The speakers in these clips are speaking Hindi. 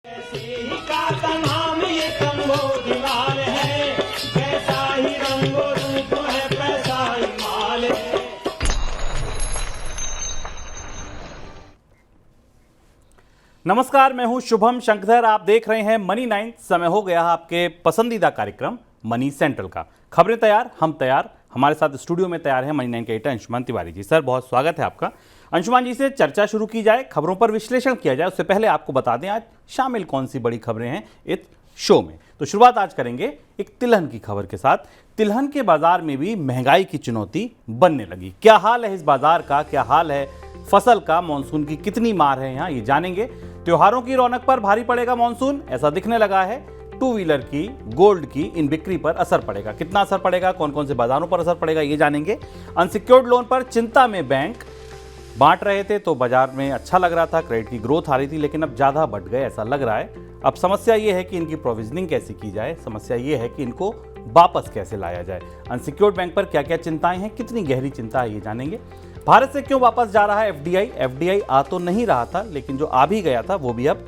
का नाम ये कंबोधिलाल है, कैसा ही रंगो रूप है पैसा ही माल है। नमस्कार, मैं हूं शुभम शंकर। आप देख रहे हैं मनी 9। समय हो गया आपके पसंदीदा कार्यक्रम मनी सेंट्रल का। खबरें तैयार, हम तैयार। हमारे साथ स्टूडियो में तैयार है मनी 9 के एडिटर अंशुमान तिवारी जी। सर, बहुत स्वागत है आपका। अंशुमान जी से चर्चा शुरू की जाए, खबरों पर विश्लेषण किया जाए। उससे पहले आपको बता दें आज शामिल कौन सी बड़ी खबरें हैं इस शो में। तो शुरुआत आज करेंगे एक तिलहन की खबर के साथ। तिलहन के बाजार में भी महंगाई की चुनौती बनने लगी। क्या हाल है इस बाजार का, क्या हाल है फसल का, मानसून की कितनी मार है यहाँ, ये जानेंगे। त्योहारों की रौनक पर भारी पड़ेगा मानसून, ऐसा दिखने लगा है। टू व्हीलर की, गोल्ड की इन बिक्री पर असर पड़ेगा। कितना असर पड़ेगा, कौन कौन से बाजारों पर असर पड़ेगा, ये जानेंगे। अनसिक्योर्ड लोन पर चिंता में बैंक बांट रहे थे तो बाजार में अच्छा लग रहा था, क्रेडिट की ग्रोथ आ रही थी, लेकिन अब ज़्यादा बढ़ गए ऐसा लग रहा है। अब समस्या ये है कि इनकी प्रोविजनिंग कैसे की जाए, समस्या ये है कि इनको वापस कैसे लाया जाए। अनसिक्योर्ड बैंक पर क्या क्या चिंताएं हैं, कितनी गहरी चिंता है, ये जानेंगे। भारत से क्यों वापस जा रहा है एफडीआई आ तो नहीं रहा था, लेकिन जो आ भी गया था वो भी अब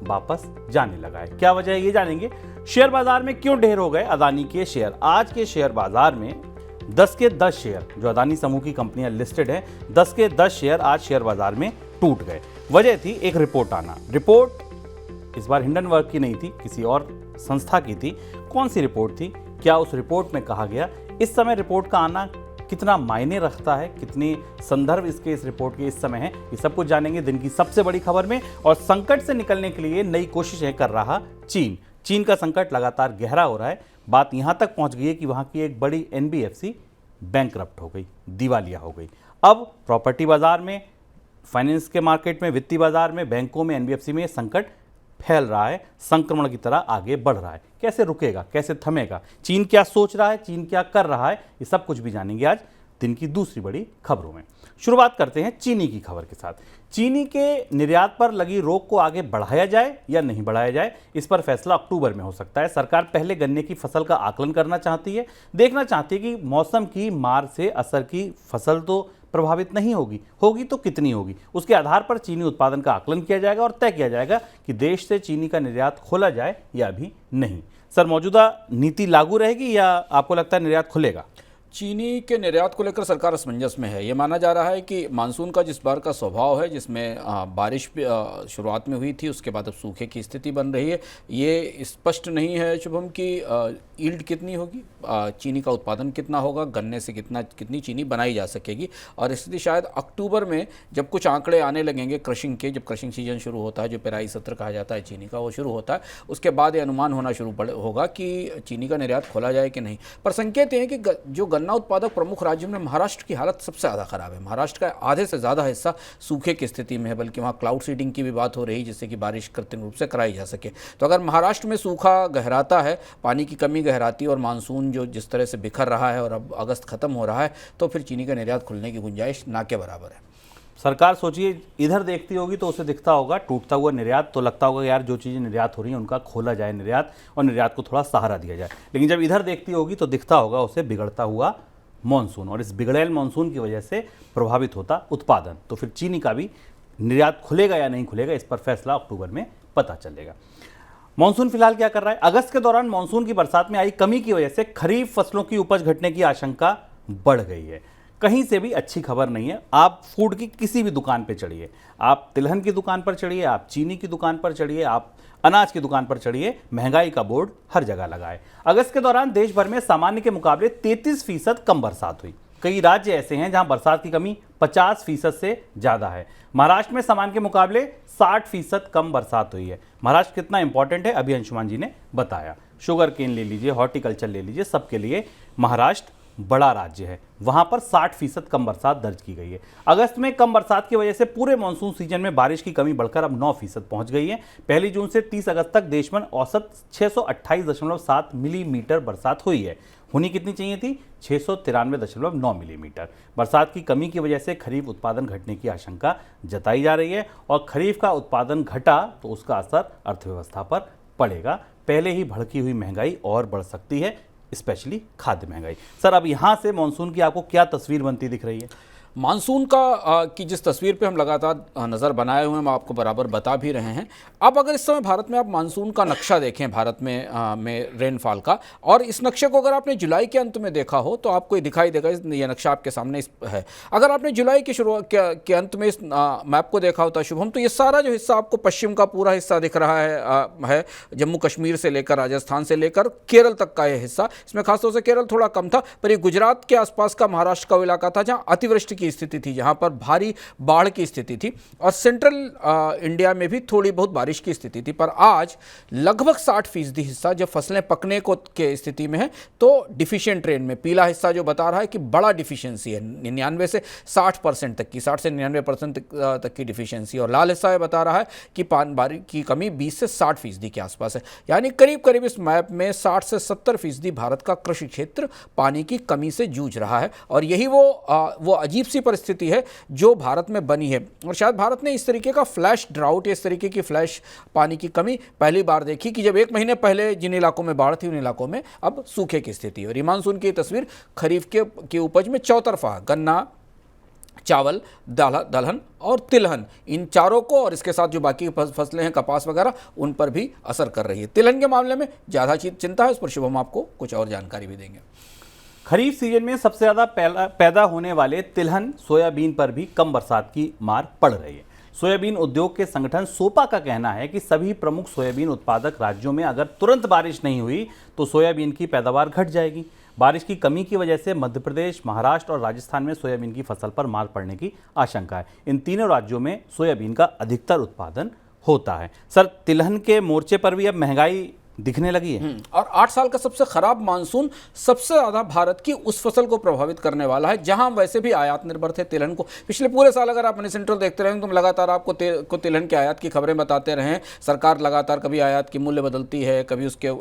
वापस जाने लगा है। क्या वजह है, ये जानेंगे। शेयर बाजार में क्यों ढेर हो गए अदानी के शेयर। आज के शेयर बाजार में 10 के 10 शेयर, जो अदानी समूह की कंपनियां लिस्टेड हैं, 10 के 10 शेयर आज शेयर बाजार में टूट गए। वजह थी एक रिपोर्ट आना। रिपोर्ट इस बार हिंडनबर्ग की नहीं थी, किसी और संस्था की थी। कौन सी रिपोर्ट थी, क्या उस रिपोर्ट में कहा गया, इस समय रिपोर्ट का आना कितना मायने रखता है, कितने संदर्भ इसके इस रिपोर्ट के इस समय है, ये सब कुछ जानेंगे दिन की सबसे बड़ी खबर में। और संकट से निकलने के लिए नई कोशिशें कर रहा चीन का संकट लगातार गहरा हो रहा है। बात यहां तक पहुंच गई है कि वहां की एक बड़ी एनबीएफसी बैंकरप्ट हो गई, दिवालिया हो गई। अब प्रॉपर्टी बाजार में, फाइनेंस के मार्केट में, वित्तीय बाजार में, बैंकों में, एनबीएफसी में संकट फैल रहा है, संक्रमण की तरह आगे बढ़ रहा है। कैसे रुकेगा, कैसे थमेगा, चीन क्या सोच रहा है, चीन क्या कर रहा है, ये सब कुछ भी जानेंगे आज दिन की दूसरी बड़ी खबरों में। शुरुआत करते हैं चीनी की खबर के साथ। चीनी के निर्यात पर लगी रोक को आगे बढ़ाया जाए या नहीं बढ़ाया जाए, इस पर फैसला अक्टूबर में हो सकता है। सरकार पहले गन्ने की फसल का आकलन करना चाहती है, देखना चाहती है कि मौसम की मार से असर की फसल तो प्रभावित नहीं होगी तो कितनी होगी। उसके आधार पर चीनी उत्पादन का आकलन किया जाएगा और तय किया जाएगा कि देश से चीनी का निर्यात खोला जाए या भी नहीं। सर, मौजूदा नीति लागू रहेगी या आपको लगता है निर्यात खुलेगा? चीनी के निर्यात को लेकर सरकार असमंजस में है। ये माना जा रहा है कि मानसून का जिस बार का स्वभाव है, जिसमें बारिश शुरुआत में हुई थी, उसके बाद अब सूखे की स्थिति बन रही है, ये स्पष्ट नहीं है शुभम की यील्ड कितनी होगी, चीनी का उत्पादन कितना होगा, गन्ने से कितनी चीनी बनाई जा सकेगी। और स्थिति शायद अक्टूबर में जब कुछ आंकड़े आने लगेंगे क्रशिंग के, जब क्रशिंग सीजन शुरू होता है, जो पेराई सत्र कहा जाता है चीनी का, वो शुरू होता है, उसके बाद ये अनुमान होना शुरू होगा कि चीनी का निर्यात खोला जाए कि नहीं। पर संकेत ये है कि जो गन्ना उत्पादक प्रमुख राज्यों में महाराष्ट्र की हालत सबसे ज़्यादा खराब है। महाराष्ट्र का आधे से ज़्यादा हिस्सा सूखे की स्थिति में है, बल्कि वहाँ क्लाउड सीडिंग की भी बात हो रही है, जिससे कि बारिश कृत्रिम रूप से कराई जा सके। तो अगर महाराष्ट्र में सूखा गहराता है, पानी की कमी गहराती और मानसून जो जिस तरह से बिखर रहा है और अब अगस्त खत्म हो रहा है, तो फिर चीनी का निर्यात खुलने की गुंजाइश ना के बराबर है। सरकार सोचिए इधर देखती होगी तो उसे दिखता होगा टूटता हुआ निर्यात, तो लगता होगा यार जो चीज़ें निर्यात हो रही हैं उनका खोला जाए निर्यात, और निर्यात को थोड़ा सहारा दिया जाए। लेकिन जब इधर देखती होगी तो दिखता होगा उसे बिगड़ता हुआ मॉनसून, और इस बिगड़ेल मॉनसून की वजह से प्रभावित होता उत्पादन। तो फिर चीनी का भी निर्यात खुलेगा या नहीं खुलेगा, इस पर फैसला अक्टूबर में पता चलेगा। मॉनसून फिलहाल क्या कर रहा है? अगस्त के दौरान मॉनसून की बरसात में आई कमी की वजह से खरीफ फसलों की उपज घटने की आशंका बढ़ गई है। कहीं से भी अच्छी खबर नहीं है। आप फूड की किसी भी दुकान पर चढ़िए, आप तिलहन की दुकान पर चढ़िए, आप चीनी की दुकान पर चढ़िए, आप अनाज की दुकान पर चढ़िए, महंगाई का बोर्ड हर जगह लगा है। अगस्त के दौरान देश भर में सामान्य के मुकाबले 33% कम बरसात हुई। कई राज्य ऐसे हैं जहां बरसात की कमी 50% से ज़्यादा है। महाराष्ट्र में सामान्य के मुकाबले 60% कम बरसात हुई है। महाराष्ट्र कितना इंपॉर्टेंट है अभी अंशुमान जी ने बताया। शुगर केन ले लीजिए, हॉर्टिकल्चर ले लीजिए, सबके लिए महाराष्ट्र बड़ा राज्य है। वहां पर 60% कम बरसात दर्ज की गई है। अगस्त में कम बरसात की वजह से पूरे मानसून सीजन में बारिश की कमी बढ़कर अब 9% पहुंच गई है। 1 जून से 30 अगस्त तक देश में औसत 628.7 मिलीमीटर बरसात हुई है। होनी कितनी चाहिए थी? 693.9 मिलीमीटर। बरसात की कमी की वजह से खरीफ उत्पादन घटने की आशंका जताई जा रही है, और खरीफ का उत्पादन घटा तो उसका असर अर्थव्यवस्था पर पड़ेगा। पहले ही भड़की हुई महंगाई और बढ़ सकती है, स्पेशली खाद्य महंगाई। सर, अब यहाँ से मानसून की आपको क्या तस्वीर बनती दिख रही है? मानसून का की जिस तस्वीर पे हम लगातार नज़र बनाए हुए हैं, हम आपको बराबर बता भी रहे हैं। अब अगर इस समय भारत में आप मानसून का नक्शा देखें, भारत में रेनफॉल का, और इस नक्शे को अगर आपने जुलाई के अंत में देखा हो तो आपको ये दिखाई देगा। ये नक्शा आपके सामने है। अगर आपने जुलाई की शुरुआत के अंत में इस मैप को देखा होता शुभम, तो ये सारा जो हिस्सा आपको पश्चिम का पूरा हिस्सा दिख रहा है जम्मू कश्मीर से लेकर राजस्थान से लेकर केरल तक का ये हिस्सा। इसमें खासतौर से केरल थोड़ा कम था, पर ये गुजरात के आसपास का महाराष्ट्र का इलाका था जहां अतिवृष्टि की स्थिति थी, जहां पर भारी बाढ़ की स्थिति थी, और सेंट्रल इंडिया में भी थोड़ी बहुत बारिश की स्थिति थी। पर आज लगभग 60% हिस्सा जब फसलें पकने को के स्थिति में है तो डिफिशिएंट रेन में, पीला हिस्सा जो बता रहा है कि बड़ा डिफिशियंसी है, 99 से 60% तक की, 60 से 99% तक की डिफिशियंसी, और लाल हिस्सा ये बता रहा है कि बारिश की कमी 20 से 60% के आसपास है। यानी करीब करीब इस मैप में 60 से 70% भारत का कृषि क्षेत्र पानी की कमी से जूझ रहा है। और यही वो अजीब सी परिस्थिति है जो भारत में बनी है। और शायद भारत ने इस तरीके का फ्लैश ड्राउट, इस तरीके की फ्लैश पानी की कमी पहली बार देखी कि जब 1 महीने पहले जिन इलाकों में बाढ़ थी उन इलाकों में अब सूखे की स्थिति है। और ये मानसून की तस्वीर खरीफ के उपज में चौतरफा, गन्ना, चावल, दलहन और तिलहन, इन चारों को, और इसके साथ जो बाकी फसलें हैं कपास वगैरह, उन पर भी असर कर रही है। तिलहन के मामले में ज़्यादा चिंता है, उस पर शुभम आपको कुछ और जानकारी भी देंगे। खरीफ सीजन में सबसे ज़्यादा पैदा होने वाले तिलहन, सोयाबीन पर भी कम बरसात की मार पड़ रही है। सोयाबीन उद्योग के संगठन सोपा का कहना है कि सभी प्रमुख सोयाबीन उत्पादक राज्यों में अगर तुरंत बारिश नहीं हुई तो सोयाबीन की पैदावार घट जाएगी। बारिश की कमी की वजह से मध्य प्रदेश, महाराष्ट्र और राजस्थान में सोयाबीन की फसल पर मार पड़ने की आशंका है। इन तीनों राज्यों में सोयाबीन का अधिकतर उत्पादन होता है। सर, तिलहन के मोर्चे पर भी अब महंगाई दिखने लगी है। और 8 साल का सबसे खराब मानसून सबसे ज्यादा भारत की उस फसल को प्रभावित करने वाला है जहां वैसे भी आयात निर्भर थे तिलहन को। पिछले पूरे साल अगर आप मनी सेंट्रल देखते रहे तो लगातार आपको तिलहन के आयात की खबरें बताते रहे। सरकार लगातार कभी आयात की मूल्य बदलती है, कभी उसके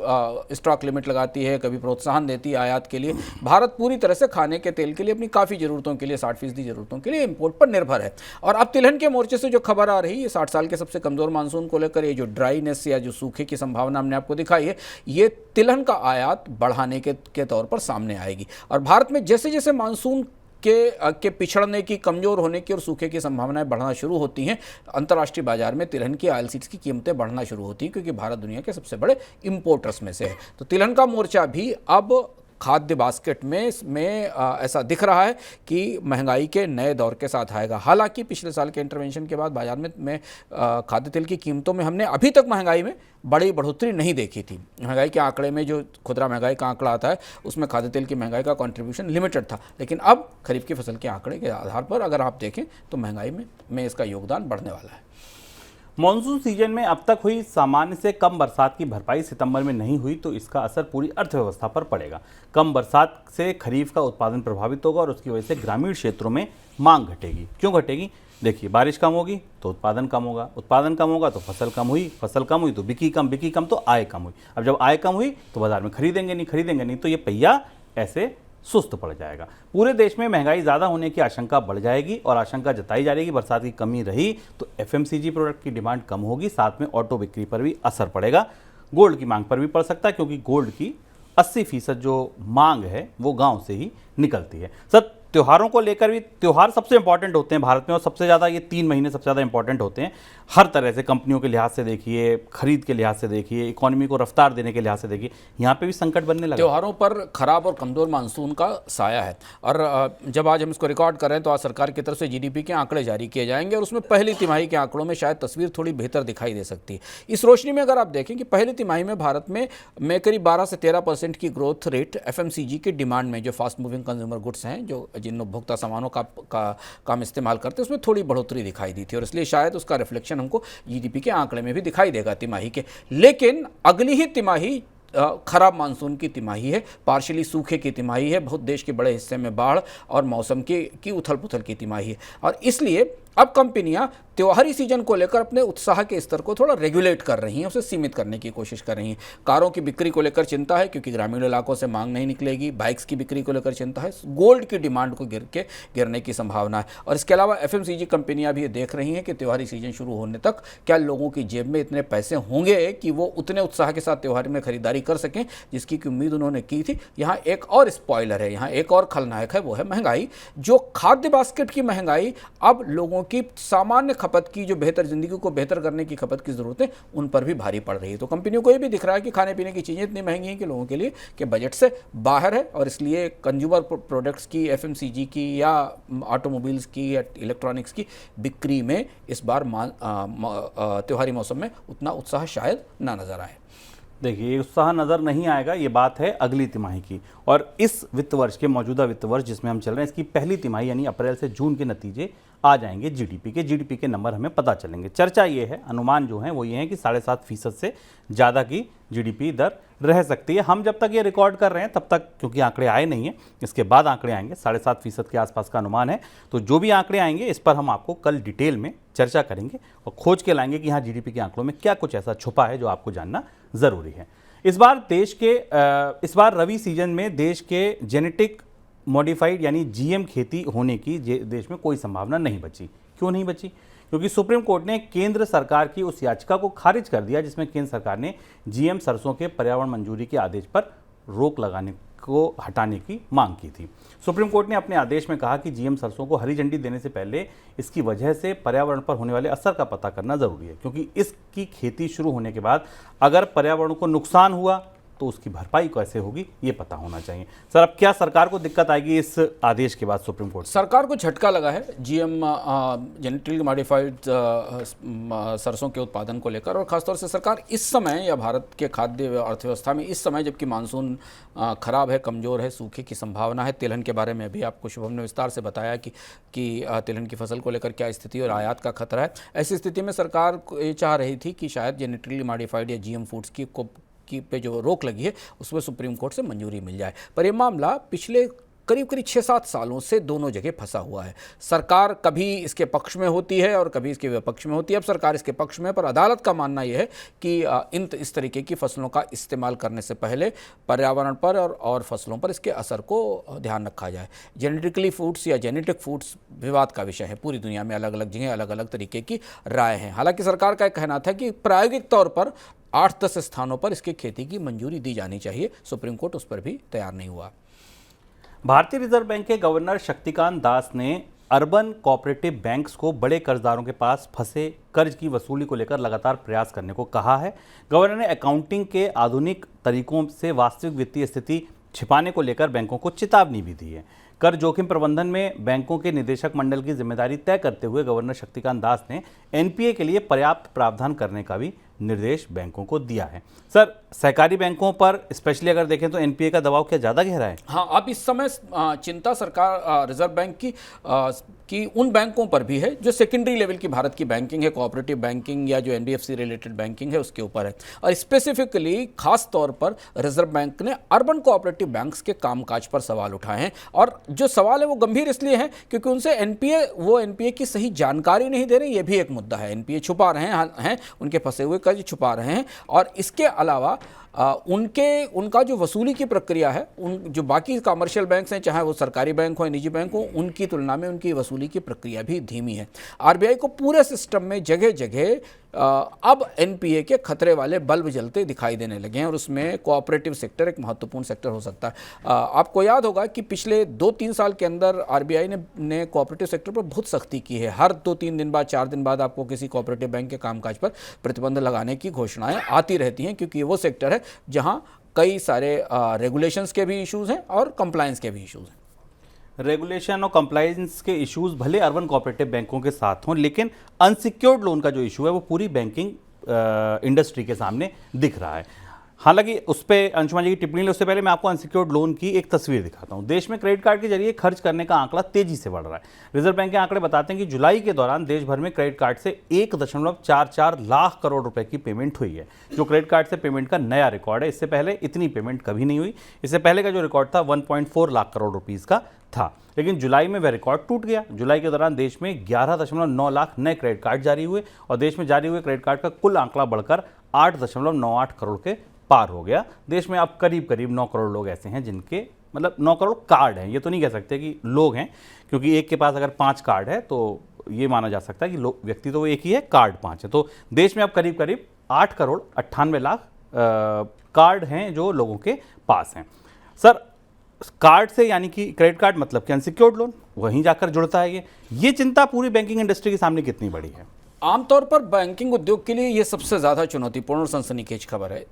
स्टॉक लिमिट लगाती है, कभी प्रोत्साहन देती है आयात के लिए। भारत पूरी तरह से खाने के तेल के लिए, अपनी काफ़ी ज़रूरतों के लिए, 60% ज़रूरतों के लिए इम्पोर्ट पर निर्भर है। और अब तिलहन के मोर्चे से जो खबर आ रही है, 60 साल के सबसे कमज़ोर मानसून को लेकर ये जो ड्राइनेस या जो सूखे की संभावना हमने आपको दिखाई है, ये तिलहन का आयात बढ़ाने के तौर पर सामने आएगी। और भारत में जैसे जैसे मानसून के पिछड़ने की, कमजोर होने की और सूखे की संभावनाएं बढ़ना शुरू होती हैं, अंतर्राष्ट्रीय बाजार में तिलहन की ऑयलसीड्स की कीमतें बढ़ना शुरू होती हैं, क्योंकि भारत दुनिया के सबसे बड़े इंपोर्टर्स में से है। तो तिलहन का मोर्चा भी अब खाद्य बास्केट में ऐसा दिख रहा है कि महंगाई के नए दौर के साथ आएगा। हालांकि पिछले साल के इंटरवेंशन के बाद बाजार में खाद्य तेल की कीमतों में हमने अभी तक महंगाई में बड़ी बढ़ोतरी नहीं देखी थी। महंगाई के आंकड़े में जो खुदरा महंगाई का आंकड़ा आता है उसमें खाद्य तेल की महंगाई का कंट्रीब्यूशन लिमिटेड था, लेकिन अब खरीफ की फसल के आंकड़े के आधार पर अगर आप देखें तो महंगाई में इसका योगदान बढ़ने वाला है। मॉनसून सीजन में अब तक हुई सामान्य से कम बरसात की भरपाई सितंबर में नहीं हुई तो इसका असर पूरी अर्थव्यवस्था पर पड़ेगा। कम बरसात से खरीफ का उत्पादन प्रभावित होगा और उसकी वजह से ग्रामीण क्षेत्रों में मांग घटेगी। क्यों घटेगी? देखिए, बारिश कम होगी तो उत्पादन कम होगा, उत्पादन कम होगा तो फसल कम हुई, फसल कम हुई तो बिकी कम तो आय कम हुई। अब जब आय कम हुई तो बाजार में खरीदेंगे नहीं तो ये पहिया ऐसे सुस्त पड़ जाएगा। पूरे देश में महंगाई ज़्यादा होने की आशंका बढ़ जाएगी और आशंका जताई जा रही है कि बरसात की कमी रही तो एफएमसीजी प्रोडक्ट की डिमांड कम होगी, साथ में ऑटो बिक्री पर भी असर पड़ेगा। गोल्ड की मांग पर भी पड़ सकता है, क्योंकि गोल्ड की 80% जो मांग है वो गांव से ही निकलती है। सर, त्योहारों को लेकर भी, त्योहार सबसे इंपॉर्टेंट होते हैं भारत में और सबसे ज़्यादा ये 3 महीने सबसे ज़्यादा इंपॉर्टेंट होते हैं हर तरह से। कंपनियों के लिहाज से देखिए, खरीद के लिहाज से देखिए, इकोनॉमी को रफ्तार देने के लिहाज से देखिए, यहाँ पे भी संकट बनने लगा। त्योहारों पर खराब और कमज़ोर मानसून का साया है। और जब आज हम इसको रिकॉर्ड कर रहे हैं तो आज सरकार की तरफ से जीडीपी के आंकड़े जारी किए जाएंगे और उसमें पहली तिमाही के आंकड़ों में शायद तस्वीर थोड़ी बेहतर दिखाई दे सकती है। इस रोशनी में अगर आप देखें कि पहली तिमाही में भारत में करीब 12 से 13% की ग्रोथ रेट एफएमसीजी की डिमांड में, जो फास्ट मूविंग कंज्यूमर गुड्स हैं, जो जिन उपभोक्ता सामानों का हम इस्तेमाल करते हैं, उसमें थोड़ी बढ़ोतरी दिखाई दी थी और इसलिए शायद उसका रिफ्लेक्शन हमको जीडीपी के आंकड़े में भी दिखाई देगा तिमाही के। लेकिन अगली ही तिमाही खराब मानसून की तिमाही है, पार्शियली सूखे की तिमाही है, बहुत देश के बड़े हिस्से में बाढ़ और मौसम की उथल पुथल की तिमाही है। और इसलिए अब कंपनियां त्योहारी सीजन को लेकर अपने उत्साह के स्तर को थोड़ा रेगुलेट कर रही हैं, उसे सीमित करने की कोशिश कर रही हैं। कारों की बिक्री को लेकर चिंता है क्योंकि ग्रामीण इलाकों से मांग नहीं निकलेगी। बाइक्स की बिक्री को लेकर चिंता है। गोल्ड की डिमांड को गिरने की संभावना है। और इसके अलावा एफएमसीजी कंपनियां भी ये देख रही हैं कि त्योहारी सीजन शुरू होने तक क्या लोगों की जेब में इतने पैसे होंगे कि वो उतने उत्साह के साथ त्योहार में खरीदारी कर सकें जिसकी उम्मीद उन्होंने की थी। यहाँ एक और स्पॉइलर है, यहाँ एक और खलनायक है, वो है महंगाई। जो खाद्य बास्केट की महंगाई अब लोगों की सामान्य खपत की, जो बेहतर जिंदगी को बेहतर करने की खपत की जरूरतें, उन पर भी भारी पड़ रही है। तो कंपनियों को ये भी दिख रहा है कि खाने पीने की चीज़ें इतनी महंगी हैं कि लोगों के लिए कि बजट से बाहर है, और इसलिए कंज्यूमर प्रोडक्ट्स की, एफएमसीजी की या ऑटोमोबाइल्स की या इलेक्ट्रॉनिक्स की बिक्री में इस बार त्योहारी मौसम में उतना उत्साह शायद ना नजर आए। देखिए, ये उत्साह नज़र नहीं आएगा, ये बात है अगली तिमाही की। और इस वित्त वर्ष के, मौजूदा वित्त वर्ष जिसमें हम चल रहे हैं, इसकी पहली तिमाही यानी अप्रैल से जून के नतीजे आ जाएंगे। जीडीपी के नंबर हमें पता चलेंगे। चर्चा ये है, अनुमान जो है वो ये है कि 7.5% से ज़्यादा की जीडीपी दर रह सकती है। हम जब तक ये रिकॉर्ड कर रहे हैं तब तक, क्योंकि आंकड़े आए नहीं हैं, इसके बाद आंकड़े आएंगे, 7.5% के आसपास का अनुमान है। तो जो भी आंकड़े आएंगे इस पर हम आपको कल डिटेल में चर्चा करेंगे और खोज के लाएंगे कि हाँ, जीडीपी के आंकड़ों में क्या कुछ ऐसा छुपा है जो आपको जानना ज़रूरी है। इस बार रबी सीजन में देश के जेनेटिक मॉडिफाइड यानी जीएम खेती होने की देश में कोई संभावना नहीं बची। क्यों नहीं बची? क्योंकि सुप्रीम कोर्ट ने केंद्र सरकार की उस याचिका को खारिज कर दिया जिसमें केंद्र सरकार ने जीएम सरसों के पर्यावरण मंजूरी के आदेश पर रोक लगाने को हटाने की मांग की थी। सुप्रीम कोर्ट ने अपने आदेश में कहा कि जीएम सरसों को हरी झंडी देने से पहले इसकी वजह से पर्यावरण पर होने वाले असर का पता करना जरूरी है, क्योंकि इसकी खेती शुरू होने के बाद अगर पर्यावरण को नुकसान हुआ तो उसकी भरपाई कैसे होगी ये पता होना चाहिए। सर, अब क्या सरकार को दिक्कत आएगी इस आदेश के बाद? सुप्रीम कोर्ट सरकार को झटका लगा है जीएम जेनेटिकली मॉडिफाइड सरसों के उत्पादन को लेकर, और खासतौर से सरकार इस समय, या भारत के खाद्य अर्थव्यवस्था में इस समय जबकि मानसून खराब है, कमज़ोर है, सूखे की संभावना है, तिलहन के बारे में भी आपको शुभम ने विस्तार से बताया कि तिलहन की फसल को लेकर क्या स्थिति और आयात का खतरा है। ऐसी स्थिति में सरकार ये चाह रही थी कि शायद जेनेटिकली मॉडिफाइड या जीएम फूड्स की पे जो रोक लगी है उसमें सुप्रीम कोर्ट से मंजूरी मिल जाए। पर यह मामला पिछले करीब 6-7 सालों से दोनों जगह फंसा हुआ है। सरकार कभी इसके पक्ष में होती है और कभी इसके विपक्ष में होती है। अब सरकार इसके पक्ष में, पर अदालत का मानना यह है कि इस तरीके की फसलों का इस्तेमाल करने से पहले पर्यावरण पर और फसलों पर इसके असर को ध्यान रखा जाए। जेनेटिकली फूड्स या जेनेटिक फूड्स विवाद का विषय है। पूरी दुनिया में अलग अलग जगह अलग अलग तरीके की राय हैं। हालांकि सरकार का कहना था कि प्रायोगिक तौर पर 8-10 स्थानों पर इसकी खेती की मंजूरी दी जानी चाहिए। सुप्रीम कोर्ट उस पर भी तैयार नहीं हुआ। भारतीय रिजर्व बैंक के गवर्नर शक्तिकांत दास ने अर्बन कोऑपरेटिव बैंक्स को बड़े कर्जदारों के पास फंसे कर्ज की वसूली को लेकर लगातार प्रयास करने को कहा है। गवर्नर ने अकाउंटिंग के आधुनिक तरीकों से वास्तविक वित्तीय स्थिति छिपाने को लेकर बैंकों को चेतावनी भी दी है। कर जोखिम प्रबंधन में बैंकों के निदेशक मंडल की जिम्मेदारी तय करते हुए गवर्नर शक्तिकांत दास ने एनपीए के लिए पर्याप्त प्रावधान करने का भी निर्देश बैंकों को दिया है। सर, सहकारी बैंकों पर स्पेशली अगर देखें तो एनपीए का दबाव क्या ज़्यादा गहरा है? हाँ, अब इस समय चिंता सरकार रिजर्व बैंक की उन बैंकों पर भी है जो सेकेंडरी लेवल की भारत की बैंकिंग है, कोऑपरेटिव बैंकिंग या जो एनबीएफसी रिलेटेड बैंकिंग है उसके ऊपर है। और स्पेसिफिकली खास तौर पर रिजर्व बैंक ने अर्बन कोऑपरेटिव बैंक्स के कामकाज पर सवाल उठाए हैं। और जो सवाल है वो गंभीर इसलिए है क्योंकि उनसे एनपीए की सही जानकारी नहीं दे रहे। ये भी एक मुद्दा है। एनपीए छुपा रहे हैं, उनके फंसे हुए कर्ज छुपा रहे हैं। और इसके अलावा उनका जो वसूली की प्रक्रिया है, जो बाकी कमर्शियल बैंक्स हैं, चाहे वो सरकारी बैंक हो या निजी बैंक हो, उनकी तुलना में उनकी वसूली की प्रक्रिया भी धीमी है। आरबीआई को पूरे सिस्टम में जगह जगह अब एनपीए के खतरे वाले बल्ब जलते दिखाई देने लगे हैं, और उसमें कोऑपरेटिव सेक्टर एक महत्वपूर्ण सेक्टर हो सकता है। आपको याद होगा कि पिछले 2-3 साल के अंदर आरबीआई ने कोऑपरेटिव सेक्टर पर बहुत सख्ती की है। हर 2-3 दिन बाद, 4 दिन बाद आपको किसी कोऑपरेटिव बैंक के कामकाज पर प्रतिबंध लगाने की घोषणाएं आती रहती हैं, क्योंकि वो सेक्टर है जहां कई सारे रेगुलेशंस के भी इश्यूज हैं और कंप्लायंस के भी इश्यूज हैं। रेगुलेशन और कंप्लायंस के इश्यूज भले अर्बन कोऑपरेटिव बैंकों के साथ हों, लेकिन अनसिक्योर्ड लोन का जो इशू है वो पूरी बैंकिंग इंडस्ट्री के सामने दिख रहा है। हालांकि उस पर अंशुमान जी की टिप्पणी ले उससे पहले मैं आपको अनसिक्योर्ड लोन की एक तस्वीर दिखाता हूं। देश में क्रेडिट कार्ड के जरिए खर्च करने का आंकड़ा तेजी से बढ़ रहा है। रिजर्व बैंक के आंकड़े बताते हैं कि जुलाई के दौरान देश भर में क्रेडिट कार्ड से 1.44 लाख करोड़ रुपए की पेमेंट हुई है, जो क्रेडिट कार्ड से पेमेंट का नया रिकॉर्ड है। इससे पहले इतनी पेमेंट कभी नहीं हुई। इससे पहले का जो रिकॉर्ड था 1.4 लाख करोड़ रुपीस का था, लेकिन जुलाई में वह रिकॉर्ड टूट गया। जुलाई के दौरान देश में 11.9 लाख नए क्रेडिट कार्ड जारी हुए और देश में जारी हुए क्रेडिट कार्ड का कुल आंकड़ा बढ़कर 8.98 करोड़ के पार हो गया। देश में अब करीब करीब 9 करोड़ लोग ऐसे हैं जिनके 9 करोड़ कार्ड हैं। ये तो नहीं कह सकते कि लोग हैं, क्योंकि एक के पास अगर 5 कार्ड है तो ये माना जा सकता है कि व्यक्ति तो वो एक ही है, कार्ड 5 है। तो देश में अब करीब करीब 8 करोड़ 98 लाख कार्ड हैं जो लोगों के पास हैं। सर, कार्ड से यानी कि क्रेडिट कार्ड मतलब कि अनसिक्योर्ड लोन, वहीं जाकर जुड़ता है ये चिंता पूरी बैंकिंग इंडस्ट्री के सामने कितनी बड़ी है? आमतौर पर बैंकिंग उद्योग के लिए ये सबसे ज़्यादा चुनौतीपूर्ण और सनसनीखेज खबर है।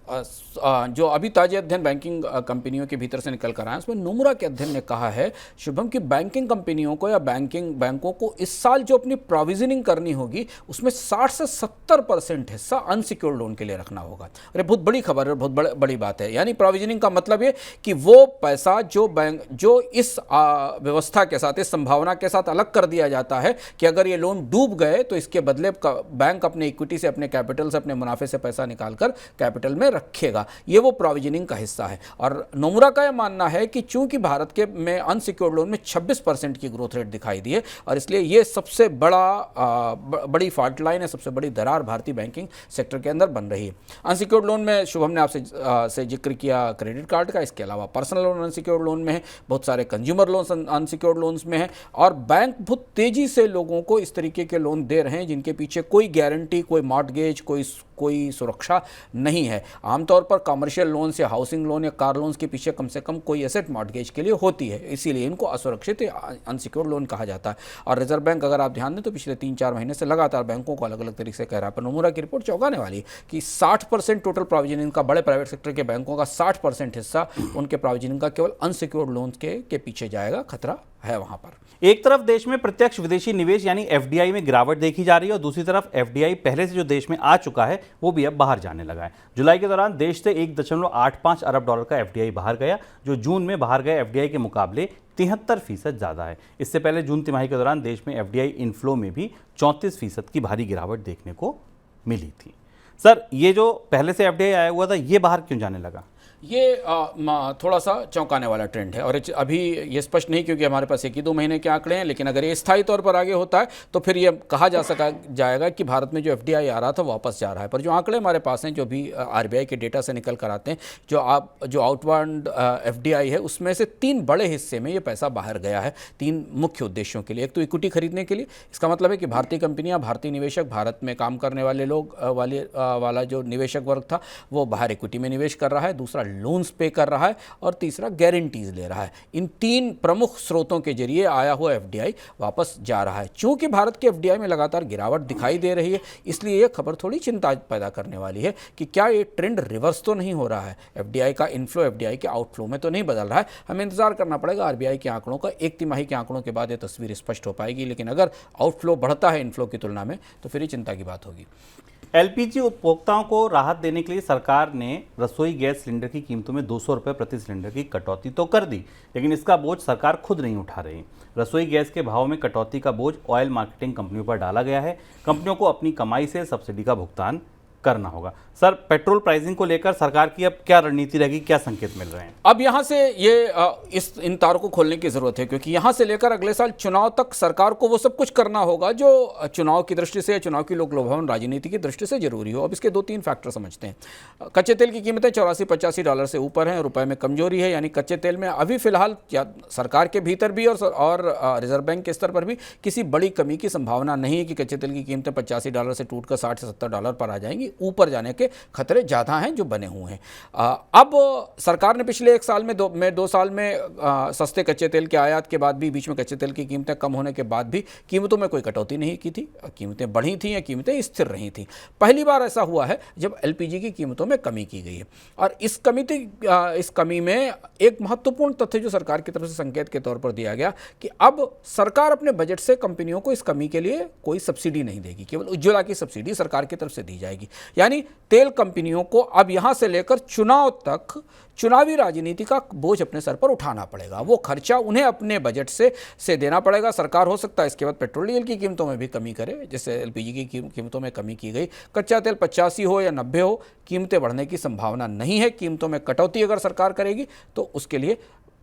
जो अभी ताज़ा अध्ययन बैंकिंग कंपनियों के भीतर से निकल कर आया है, उसमें नोमुरा के अध्ययन ने कहा है शुभम कि बैंकिंग कंपनियों को या बैंकों को इस साल जो अपनी प्रोविजनिंग करनी होगी उसमें 60 से 70% हिस्सा अनसिक्योर्ड लोन के लिए रखना होगा। अरे बहुत बड़ी खबर है, बहुत बड़ी बात है। यानी प्रोविजनिंग का मतलब ये कि वो पैसा जो इस व्यवस्था के साथ, इस संभावना के साथ अलग कर दिया जाता है कि अगर ये लोन डूब गए तो इसके बदले बैंक अपने इक्विटी से, अपने कैपिटल से, अपने मुनाफे से पैसा निकालकर कैपिटल में रखेगा। ये वो प्रोविजनिंग का हिस्सा है। और नोमुरा का यह मानना है कि चूंकि भारत के में अनसिक्योर्ड लोन में 26% की ग्रोथ रेट दिखाई दी है और इसलिए ये सबसे बड़ी फॉल्ट लाइन है, सबसे बड़ी दरार भारतीय बैंकिंग सेक्टर के अंदर बन रही है। अनसिक्योर्ड लोन में शुभम ने आपसे जिक्र किया क्रेडिट कार्ड का, इसके अलावा पर्सनल लोन अनसिक्योर्ड लोन में है, बहुत सारे कंज्यूमर लोन अनसिक्योर्ड लोन्स में है और बैंक बहुत तेजी से लोगों को इस तरीके के लोन दे रहे हैं जिनके पीछे कोई गारंटी, कोई मॉर्टगेज, कोई सुरक्षा नहीं है। आमतौर पर कमर्शियल लोन्स या हाउसिंग लोन या कार लोन्स के पीछे कम से कम कोई एसेट मॉर्टगेज के लिए होती है, इसीलिए इनको असुरक्षित अनसिक्योर्ड लोन कहा जाता है। और रिजर्व बैंक, अगर आप ध्यान दें तो पिछले 3-4 महीने से लगातार बैंकों को अलग अलग तरीके से कह रहा है। पर नोमुरा की रिपोर्ट चौंकाने वाली है कि 60% टोटल प्रोविजनिंग का, बड़े प्राइवेट सेक्टर के बैंकों का 60% हिस्सा उनके प्रोविजनिंग का केवल अनसिक्योर्ड लोन के पीछे जाएगा। खतरा है वहां पर। एक तरफ देश में प्रत्यक्ष विदेशी निवेश यानी एफडीआई में गिरावट देखी जा रही है और दूसरी तरफ एफडीआई पहले से जो देश में आ चुका है वो भी अब बाहर जाने लगा है। जुलाई के दौरान देश से 1.85 अरब डॉलर का एफडीआई बाहर गया, जो जून में बाहर गए एफडीआई के मुकाबले 73% ज़्यादा है। इससे पहले जून तिमाही के दौरान देश में एफडीआई इनफ्लो में भी 34% की भारी गिरावट देखने को मिली थी। सर, ये जो पहले से एफडीआई आया हुआ था ये बाहर क्यों जाने लगा? ये थोड़ा सा चौंकाने वाला ट्रेंड है और अभी ये स्पष्ट नहीं, क्योंकि हमारे पास 1-2 महीने के आंकड़े हैं, लेकिन अगर ये स्थायी तौर पर आगे होता है तो फिर ये कहा जाएगा कि भारत में जो एफडीआई आ रहा था वापस जा रहा है। पर जो आंकड़े हमारे पास हैं, जो भी आरबीआई के डेटा से निकल कर आते हैं, जो आउटबाउंड एफडीआई है उसमें से 3 बड़े हिस्से में ये पैसा बाहर गया है 3 मुख्य उद्देश्यों के लिए। एक तो इक्विटी खरीदने के लिए, इसका मतलब है कि भारतीय कंपनियां, भारतीय निवेशक, भारत में काम करने वाले लोग वाला जो निवेशक वर्ग था वो बाहर इक्विटी में निवेश कर रहा है। दूसरा लोन्स पे कर रहा है और तीसरा गारंटीज ले रहा है। इन 3 प्रमुख स्रोतों के जरिए आया हुआ एफडीआई वापस जा रहा है। चूंकि भारत के एफडीआई में लगातार गिरावट दिखाई दे रही है, इसलिए यह खबर थोड़ी चिंता पैदा करने वाली है कि क्या ये ट्रेंड रिवर्स तो नहीं हो रहा है, एफडीआई का इनफ्लो एफडीआई के आउटफ्लो में तो नहीं बदल रहा है। हमें इंतजार करना पड़ेगा आरबीआई के आंकड़ों का। 1 तिमाही के आंकड़ों के बाद ये तस्वीर स्पष्ट हो पाएगी, लेकिन अगर आउटफ्लो बढ़ता है इनफ्लो की तुलना में तो फिर ये चिंता की बात होगी। एलपीजी उपभोक्ताओं को राहत देने के लिए सरकार ने रसोई गैस सिलेंडर की कीमतों में 200 रुपये प्रति सिलेंडर की कटौती तो कर दी, लेकिन इसका बोझ सरकार खुद नहीं उठा रही। रसोई गैस के भाव में कटौती का बोझ ऑयल मार्केटिंग कंपनियों पर डाला गया है। कंपनियों को अपनी कमाई से सब्सिडी का भुगतान करना होगा। सर, पेट्रोल प्राइसिंग को लेकर सरकार की अब क्या रणनीति रहेगी, क्या संकेत मिल रहे हैं? अब यहाँ से इन तारों को खोलने की जरूरत है, क्योंकि यहाँ से लेकर अगले साल चुनाव तक सरकार को वो सब कुछ करना होगा जो चुनाव की दृष्टि से, चुनाव की लोक लुभावन राजनीति की दृष्टि से जरूरी हो। अब इसके 2-3 फैक्टर समझते हैं। कच्चे तेल की कीमतें $84-85 से ऊपर हैं, रुपए में कमजोरी है, यानी कच्चे तेल में अभी फिलहाल सरकार के भीतर भी और रिजर्व बैंक के स्तर पर भी किसी बड़ी कमी की संभावना नहीं है कि कच्चे तेल की कीमतें $85 से टूटकर $60-70 पर आ जाएंगी। ऊपर जाने के खतरे ज़्यादा हैं जो बने हुए हैं। अब सरकार ने पिछले 1 साल में 2 साल में सस्ते कच्चे तेल के आयात के बाद भी, बीच में कच्चे तेल की कीमतें कम होने के बाद भी कीमतों में कोई कटौती नहीं की थी। कीमतें बढ़ी थी या कीमतें स्थिर रही थी। पहली बार ऐसा हुआ है जब एलपीजी की कीमतों में कमी की गई है। और इस कमी में एक महत्वपूर्ण तथ्य जो सरकार की तरफ से संकेत के तौर पर दिया गया कि अब सरकार अपने बजट से कंपनियों को इस कमी के लिए कोई सब्सिडी नहीं देगी, केवल उज्ज्वला की सब्सिडी सरकार की तरफ से दी जाएगी। यानी तेल कंपनियों को अब यहाँ से लेकर चुनाव तक चुनावी राजनीति का बोझ अपने सर पर उठाना पड़ेगा। वो खर्चा उन्हें अपने बजट से देना पड़ेगा। सरकार हो सकता है इसके बाद पेट्रोल डीजल की कीमतों में भी कमी करे, जैसे एलपीजी की कीमतों में कमी की गई। कच्चा तेल 85 हो या 90 हो, कीमतें बढ़ने की संभावना नहीं है। कीमतों में कटौती अगर सरकार करेगी तो उसके लिए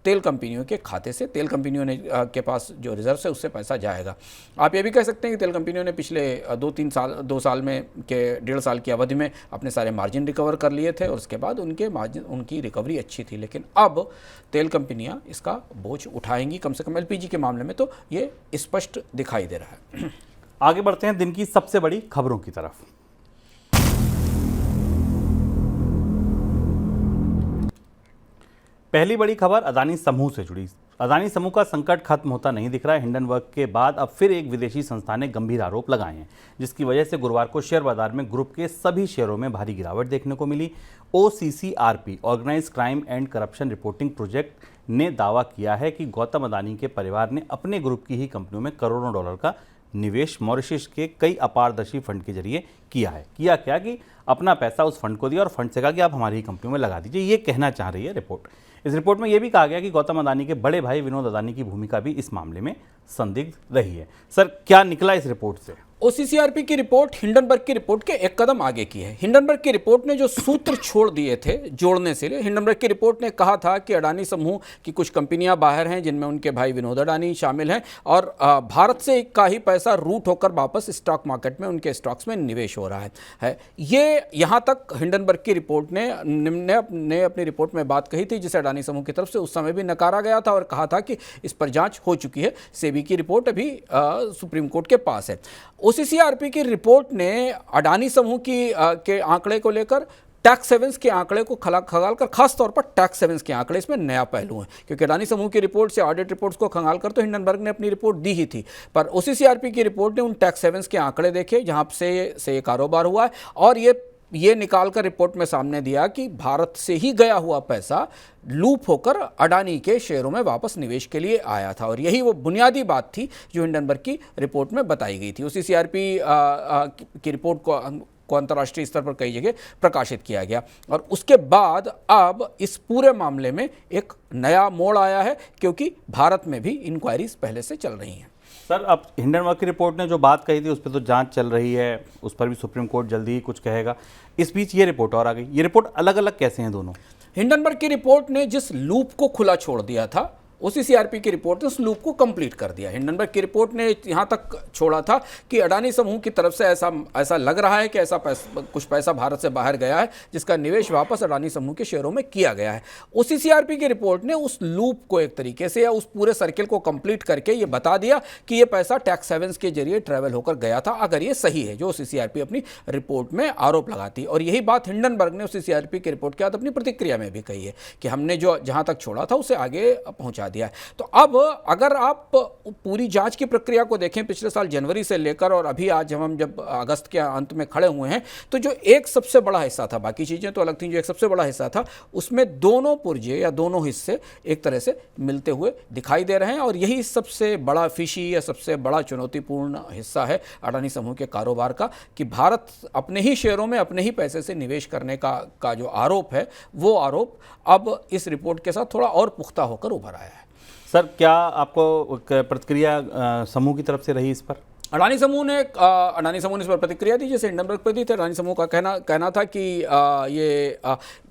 तेल कंपनियों के खाते से, तेल कंपनियों ने के पास जो रिजर्व है उससे पैसा जाएगा। आप ये भी कह सकते हैं कि तेल कंपनियों ने पिछले 2 साल में के 1.5 साल की अवधि में अपने सारे मार्जिन रिकवर कर लिए थे और उसके बाद उनकी रिकवरी अच्छी थी। लेकिन अब तेल कंपनियां इसका बोझ उठाएंगी, कम से कम एलपीजी के मामले में तो ये स्पष्ट दिखाई दे रहा है। आगे बढ़ते हैं दिन की सबसे बड़ी खबरों की तरफ। पहली बड़ी खबर अदानी समूह से जुड़ी। अदानी समूह का संकट खत्म होता नहीं दिख रहा है। हिंडनबर्ग के बाद अब फिर एक विदेशी संस्था ने गंभीर आरोप लगाए हैं, जिसकी वजह से गुरुवार को शेयर बाजार में ग्रुप के सभी शेयरों में भारी गिरावट देखने को मिली। OCCRP organise crime and corruption reporting project ने दावा किया है कि गौतम अदानी के परिवार ने अपने ग्रुप की ही कंपनियों में करोड़ों डॉलर का निवेश मॉरिशस के कई अपारदर्शी फंड के जरिए किया है। किया क्या कि अपना पैसा उस फंड को दिया और फंड से कहा कि आप हमारी ही कंपनियों में लगा दीजिए। ये कहना चाह रही है रिपोर्ट। इस रिपोर्ट में यह भी कहा गया कि गौतम अदानी के बड़े भाई विनोद अदानी की भूमिका भी इस मामले में संदिग्ध रही है। सर, क्या निकला इस रिपोर्ट से? OCCRP की रिपोर्ट हिंडनबर्ग की रिपोर्ट के एक कदम आगे की है। हिंडनबर्ग की रिपोर्ट ने जो सूत्र छोड़ दिए थे जोड़ने से, हिंडनबर्ग की रिपोर्ट ने कहा था कि अडानी समूह की कुछ कंपनियां बाहर हैं जिनमें उनके भाई विनोद अडानी शामिल हैं और भारत से का ही पैसा रूट होकर वापस स्टॉक मार्केट में उनके स्टॉक्स में निवेश हो रहा है। ये यहाँ तक हिंडनबर्ग की रिपोर्ट ने अपनी रिपोर्ट में बात कही थी, जिसे अडानी समूह की तरफ से उस समय भी नकारा गया था और कहा था कि इस पर जांच हो चुकी है। सेबी की रिपोर्ट अभी सुप्रीम कोर्ट के पास है। OCCRP की रिपोर्ट ने अडानी समूह के आंकड़े को लेकर टैक्स हेवेंस के आंकड़े को खंगाल कर, खास तौर पर टैक्स हेवेंस के आंकड़े इसमें नया पहलू है, क्योंकि अडानी समूह की रिपोर्ट से ऑडिट रिपोर्ट्स को खंगाल कर तो हिंडनबर्ग ने अपनी रिपोर्ट दी ही थी, पर OCCRP की रिपोर्ट ने उन टैक्स हेवेंस के आंकड़े देखे जहां से ये कारोबार हुआ है और ये निकालकर रिपोर्ट में सामने दिया कि भारत से ही गया हुआ पैसा लूप होकर अडानी के शेयरों में वापस निवेश के लिए आया था और यही वो बुनियादी बात थी जो हिंडनबर्ग की रिपोर्ट में बताई गई थी। OCCRP की रिपोर्ट को अंतर्राष्ट्रीय स्तर पर कई जगह प्रकाशित किया गया और उसके बाद अब इस पूरे मामले में एक नया मोड़ आया है, क्योंकि भारत में भी इंक्वायरीज पहले से चल रही हैं। सर, अब हिंडनबर्ग की रिपोर्ट ने जो बात कही थी उस पर तो जांच चल रही है, उस पर भी सुप्रीम कोर्ट जल्दी ही कुछ कहेगा। इस बीच ये रिपोर्ट और आ गई। ये रिपोर्ट अलग अलग कैसे हैं दोनों? हिंडनबर्ग की रिपोर्ट ने जिस लूप को खुला छोड़ दिया था, OCCRP की रिपोर्ट ने उस लूप को कंप्लीट कर दिया। हिंडनबर्ग की रिपोर्ट ने यहाँ तक छोड़ा था कि अडानी समूह की तरफ से ऐसा लग रहा है कि कुछ पैसा भारत से बाहर गया है जिसका निवेश वापस अडानी समूह के शेयरों में किया गया है। OCCRP की रिपोर्ट ने उस लूप को एक तरीके से या उस पूरे सर्किल को कंप्लीट करके ये बता दिया कि ये पैसा टैक्स हेवेंस के जरिए ट्रैवल होकर गया था, अगर ये सही है जो OCCRP अपनी रिपोर्ट में आरोप लगाती। और यही बात हिंडनबर्ग ने OCCRP की रिपोर्ट के बाद अपनी प्रतिक्रिया में भी कही है कि हमने जो जहाँ तक छोड़ा था उसे आगे पहुँचा दिया है। तो अब अगर आप पूरी जांच की प्रक्रिया को देखें पिछले साल जनवरी से लेकर और अभी आज हम जब अगस्त के अंत में खड़े हुए हैं, तो जो एक सबसे बड़ा हिस्सा था, बाकी चीजें तो अलग थी, जो एक सबसे बड़ा हिस्सा था उसमें दोनों पुर्जे या दोनों हिस्से एक तरह से मिलते हुए दिखाई दे रहे हैं और यही सबसे बड़ा फिशी या सबसे बड़ा चुनौतीपूर्ण हिस्सा है अडानी समूह के कारोबार का, कि भारत अपने ही शेयरों में अपने ही पैसे से निवेश करने का जो आरोप है, वो आरोप अब इस रिपोर्ट के साथ थोड़ा और पुख्ता होकर उभर आया है। सर, क्या आपको प्रतिक्रिया समूह की तरफ से रही इस पर? अडानी समूह ने इस पर प्रतिक्रिया दी, जैसे हिंडनबर्ग पर दी थी। अडानी समूह का कहना था कि ये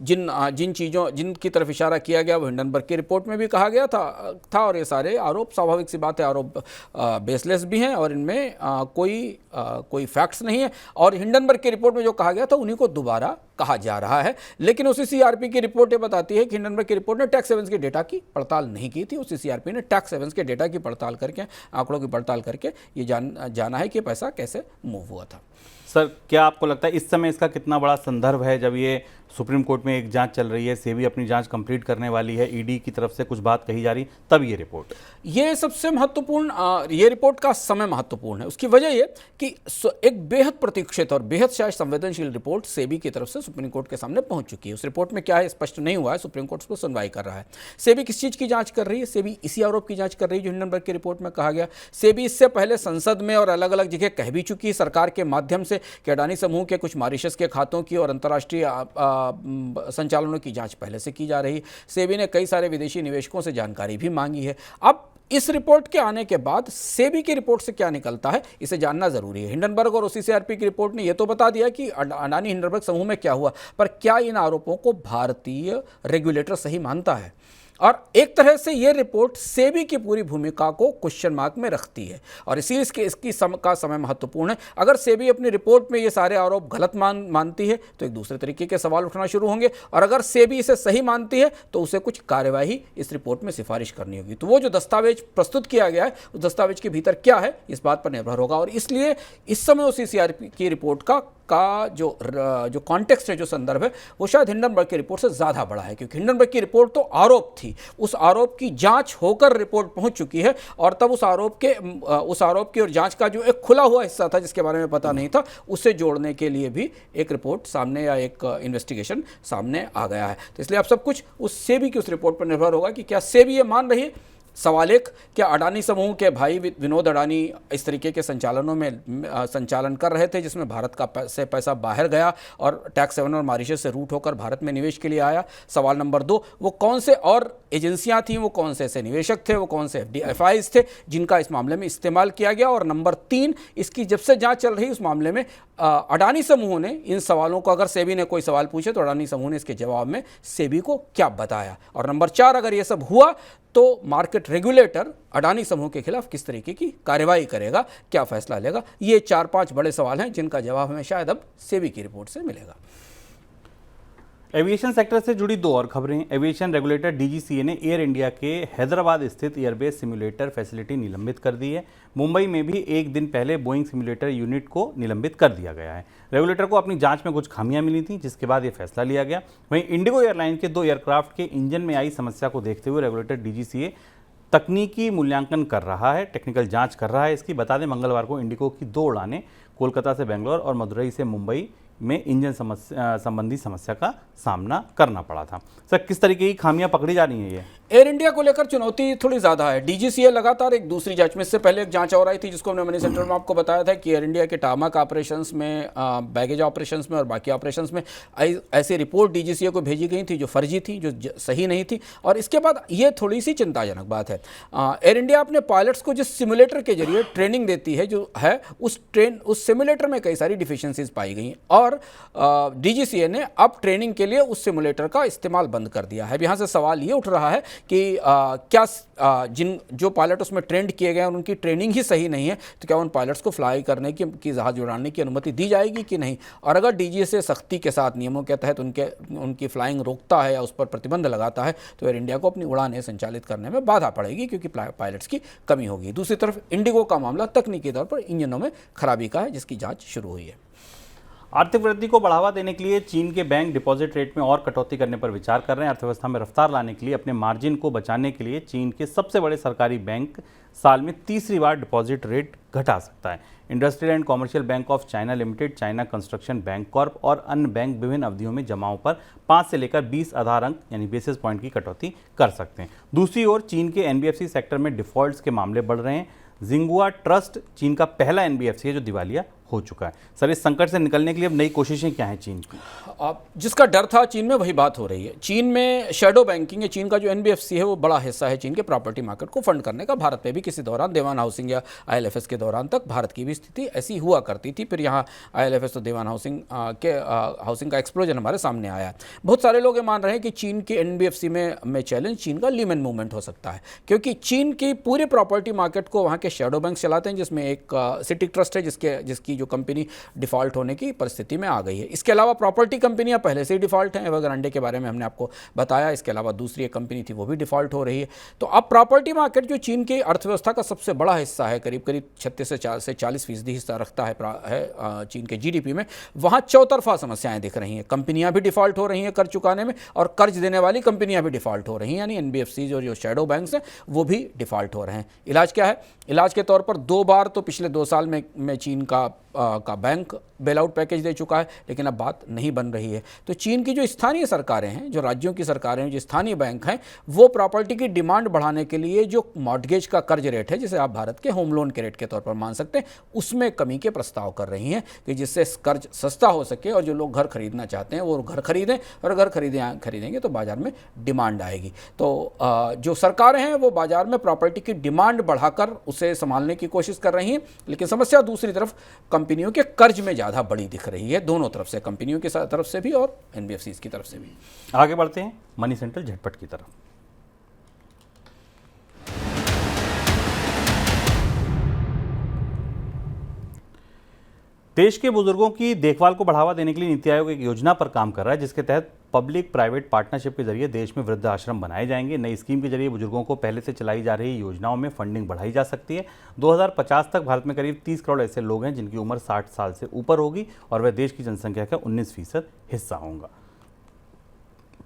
जिन चीज़ों जिनकी तरफ इशारा किया गया वो हिंडनबर्ग की रिपोर्ट में भी कहा गया था और ये सारे आरोप, स्वाभाविक सी बात है, आरोप बेसलेस भी हैं और इनमें कोई फैक्ट्स नहीं है और हिंडनबर्ग की रिपोर्ट में जो कहा गया था उन्हीं को दोबारा कहा जा रहा है। लेकिन OCCRP की रिपोर्ट ये बताती है कि हिंडनबर्ग की रिपोर्ट ने टैक्स हेवेंस के डेटा की पड़ताल नहीं की थी। OCCRP ने टैक्स हेवेंस के डेटा की पड़ताल करके, आंकड़ों की पड़ताल करके ये जाना है कि पैसा कैसे मूव हुआ था। सर, क्या आपको लगता है इस समय इसका कितना बड़ा संदर्भ है जब ये सुप्रीम कोर्ट में एक जांच चल रही है, सेबी अपनी जांच कंप्लीट करने वाली है, ईडी की तरफ से कुछ बात कही जा रही, तब ये रिपोर्ट। ये सबसे महत्वपूर्ण, ये रिपोर्ट का समय महत्वपूर्ण है। उसकी वजह ये कि एक बेहद प्रतीक्षित और बेहद शायद संवेदनशील रिपोर्ट सेबी की तरफ से सुप्रीम कोर्ट के सामने पहुंच चुकी है। उस रिपोर्ट में क्या है स्पष्ट नहीं हुआ है, सुप्रीम कोर्ट उस पर सुनवाई कर रहा है। सेबी किस चीज़ की जांच कर रही है? सेबी इसी आरोप की जांच कर रही है जो हिंडनबर्ग की रिपोर्ट में कहा गया। सेबी इससे पहले संसद में और अलग अलग जगह कह भी चुकी है सरकार के माध्यम से कि अडानी समूह के कुछ मॉरिशस के खातों की और अंतर्राष्ट्रीय संचालनों की जांच पहले से की जा रही। सेबी ने कई सारे विदेशी निवेशकों से जानकारी भी मांगी है। अब इस रिपोर्ट के आने के बाद सेबी की रिपोर्ट से क्या निकलता है, इसे जानना जरूरी है। हिंडनबर्ग और ओसीसीआरपी की रिपोर्ट ने यह तो बता दिया कि अडानी हिंडनबर्ग समूह में क्या हुआ, पर क्या इन आरोपों को भारतीय रेगुलेटर सही मानता है? और एक तरह से ये रिपोर्ट सेबी की पूरी भूमिका को क्वेश्चन मार्क में रखती है और इसीलिए इसकी समय महत्वपूर्ण है। अगर सेबी अपनी रिपोर्ट में ये सारे आरोप गलत मानती है तो एक दूसरे तरीके के सवाल उठना शुरू होंगे, और अगर सेबी इसे सही मानती है तो उसे कुछ कार्यवाही इस रिपोर्ट में सिफारिश करनी होगी। तो वो जो दस्तावेज प्रस्तुत किया गया है उस दस्तावेज के भीतर क्या है इस बात पर निर्भर होगा, और इसलिए इस समय ओसीसीआरपी की रिपोर्ट का जो कॉन्टेक्स्ट है, जो संदर्भ है, वो शायद हिंडनबर्ग की रिपोर्ट से ज़्यादा बड़ा है, क्योंकि हिंडनबर्ग की रिपोर्ट तो आरोप थी, उस आरोप की जांच होकर रिपोर्ट पहुंच चुकी है, और तब उस आरोप की और जांच का जो एक खुला हुआ हिस्सा था जिसके बारे में पता नहीं था, उसे जोड़ने के लिए भी एक रिपोर्ट सामने या एक इन्वेस्टिगेशन सामने आ गया है। तो इसलिए अब सब कुछ उस सेबी की उस रिपोर्ट पर निर्भर होगा कि क्या सेबी ये मान रही है। सवाल एक, क्या अडानी समूह के भाई विनोद अडानी इस तरीके के संचालनों में संचालन कर रहे थे जिसमें भारत का से पैसा बाहर गया और टैक्स हेवन और मॉरिशस से रूट होकर भारत में निवेश के लिए आया? सवाल नंबर 2, वो कौन से और एजेंसियां थीं, वो कौन से ऐसे निवेशक थे, वो कौन से FDIs थे जिनका इस मामले में इस्तेमाल किया गया? और नंबर 3, इसकी जब से जांच चल रही उस मामले में अडानी समूह ने इन सवालों को, अगर सेबी ने कोई सवाल पूछे तो अडानी समूह ने इसके जवाब में सेबी को क्या बताया? और नंबर 4, अगर ये सब हुआ तो मार्केट रेगुलेटर अडानी समूह के खिलाफ किस तरीके की कार्रवाई करेगा, क्या फैसला लेगा? ये 4-5 बड़े सवाल हैं जिनका जवाब हमें शायद अब सेबी की रिपोर्ट से मिलेगा। एविएशन सेक्टर से जुड़ी दो और खबरें। एविएशन रेगुलेटर DGCA ने एयर इंडिया के हैदराबाद स्थित एयरबेस सिम्युलेटर फैसिलिटी निलंबित कर दी है। मुंबई में भी एक दिन पहले बोइंग सिम्युलेटर यूनिट को निलंबित कर दिया गया है। रेगुलेटर को अपनी जांच में कुछ खामियां मिली थी, जिसके बाद ये फैसला लिया गया। वहीं इंडिगो एयरलाइन के 2 एयरक्राफ्ट के इंजन में आई समस्या को देखते हुए रेगुलेटर DGCA तकनीकी मूल्यांकन कर रहा है, टेक्निकल जांच कर रहा है। इसकी बता दें, मंगलवार को इंडिगो की 2 उड़ानें कोलकाता से बेंगलोर और मदुरई से मुंबई में इंजन संबंधी समस्या का सामना करना पड़ा था। सर, किस तरीके की खामियां पकड़ी जा रही हैं? ये एयर इंडिया को लेकर चुनौती थोड़ी ज़्यादा है। DGCA लगातार एक दूसरी जांच में, इससे पहले एक जांच और आई थी जिसको हमने मनी सेंटर में आपको बताया था कि एयर इंडिया के टारमाक ऑपरेशंस में, बैगेज ऑपरेशंस में और बाकी ऑपरेशंस में ऐसी रिपोर्ट DGCA को भेजी गई थी जो फर्जी थी, जो सही नहीं थी। और इसके बाद ये थोड़ी सी चिंताजनक बात है, एयर इंडिया अपने पायलट्स को जिस सिमुलेटर के जरिए ट्रेनिंग देती है जो है, उस सिमुलेटर में कई सारी डिफिशियंसीज पाई गई और DGCA ने अब ट्रेनिंग के लिए उस सिमुलेटर का इस्तेमाल बंद कर दिया है। अब यहाँ से सवाल ये उठ रहा है कि क्या जो पायलट उसमें ट्रेंड किए गए हैं उनकी ट्रेनिंग ही सही नहीं है, तो क्या उन पायलट्स को फ्लाई करने की जहाज उड़ाने की अनुमति दी जाएगी कि नहीं? और अगर DGCA सख्ती के साथ नियमों के तहत उनकी फ्लाइंग रोकता है या उस पर प्रतिबंध लगाता है तो एयर इंडिया को अपनी उड़ानें संचालित करने में बाधा पड़ेगी, क्योंकि पायलट्स की कमी होगी। दूसरी तरफ इंडिगो का मामला तकनीकी तौर पर इंजनों में खराबी का है, जिसकी जाँच शुरू हुई है। आर्थिक वृद्धि को बढ़ावा देने के लिए चीन के बैंक डिपॉजिट रेट में और कटौती करने पर विचार कर रहे हैं। अर्थव्यवस्था में रफ्तार लाने के लिए अपने मार्जिन को बचाने के लिए चीन के सबसे बड़े सरकारी बैंक साल में तीसरी बार डिपॉजिट रेट घटा सकता है। Industrial and commercial bank of China limited, China construction bank Corp और अन्य बैंक विभिन्न अवधियों में जमाओं पर 5 से लेकर 20 आधार अंक यानी बेसिस पॉइंट की कटौती कर सकते हैं। दूसरी ओर चीन के NBFC सेक्टर में डिफॉल्ट्स के मामले बढ़ रहे हैं। जिंगुआ ट्रस्ट चीन का पहला NBFC है जो दिवालिया हो चुका है। सर, इस संकट से निकलने के लिए अब नई कोशिशें क्या हैं चीन की? जिसका डर था चीन में वही बात हो रही है। चीन में शैडो बैंकिंग है, चीन का जो NBFC है वो बड़ा हिस्सा है चीन के प्रॉपर्टी मार्केट को फंड करने का। भारत में भी किसी दौरान देवान हाउसिंग या IL&FS के दौरान तक भारत की भी स्थिति ऐसी हुआ करती थी। फिर यहाँ IL&FS तो देवान हाउसिंग का एक्सप्लोजन हमारे सामने आया। बहुत सारे लोग ये मान रहे हैं कि चीन के NBFC में चैलेंज चीन का लीमन मूवमेंट हो सकता है, क्योंकि चीन की पूरे प्रॉपर्टी मार्केट को वहाँ के शैडो बैंक चलाते हैं, जिसमें एक सिटी ट्रस्ट है जिसकी जो कंपनी डिफ़ॉल्ट होने की परिस्थिति में आ गई है। इसके अलावा प्रॉपर्टी कंपनियां पहले से ही डिफ़ॉल्ट हैं, एवरग्रांडे के बारे में हमने आपको बताया। इसके अलावा दूसरी एक कंपनी थी वो भी डिफ़ॉल्ट हो रही है। तो अब प्रॉपर्टी मार्केट जो चीन की अर्थव्यवस्था का सबसे बड़ा हिस्सा है, करीब करीब 36 से 40% हिस्सा रखता है चीन के जीडीपी में, वहाँ चौतरफा समस्याएं दिख रही हैं। कंपनियां भी डिफ़ॉल्ट हो रही हैं कर्ज चुकाने में, और कर्ज देने वाली कंपनियां भी डिफ़ॉल्ट हो रही हैं, यानी एनबीएफसीज और जो शैडो बैंक्स हैं वो भी डिफ़ॉल्ट हो रहे हैं। इलाज क्या है? इलाज के तौर पर 2 बार तो पिछले 2 साल में चीन का बैंक बेल आउट पैकेज दे चुका है, लेकिन अब बात नहीं बन रही है। तो चीन की जो स्थानीय सरकारें हैं, जो राज्यों की सरकारें हैं, जो स्थानीय बैंक हैं, वो प्रॉपर्टी की डिमांड बढ़ाने के लिए जो मॉर्टगेज का कर्ज रेट है, जिसे आप भारत के होम लोन के रेट के तौर पर मान सकते हैं, उसमें कमी के प्रस्ताव कर रही हैं कि जिससे कर्ज सस्ता हो सके और जो लोग घर खरीदना चाहते हैं वो घर खरीदें, और घर खरीदेंगे तो बाजार में डिमांड आएगी। तो जो सरकारें हैं वो बाजार में प्रॉपर्टी की डिमांड बढ़ाकर उसे संभालने की कोशिश कर रही हैं, लेकिन समस्या दूसरी तरफ कंपनियों के कर्ज में ज़्यादा बड़ी दिख रही है, दोनों तरफ से, कंपनियों की तरफ से भी और एनबीएफसीज की तरफ से भी। आगे बढ़ते हैं मनी सेंट्रल झटपट की तरफ। देश के बुजुर्गों की देखभाल को बढ़ावा देने के लिए नीति आयोग एक योजना पर काम कर रहा है, जिसके तहत पब्लिक प्राइवेट पार्टनरशिप के जरिए देश में वृद्ध आश्रम बनाए जाएंगे। नई स्कीम के जरिए बुजुर्गों को पहले से चलाई जा रही योजनाओं में फंडिंग बढ़ाई जा सकती है। 2050 तक भारत में करीब 30 करोड़ ऐसे लोग हैं जिनकी उम्र 60 साल से ऊपर होगी, और वह देश की जनसंख्या का 19% हिस्सा होंगे।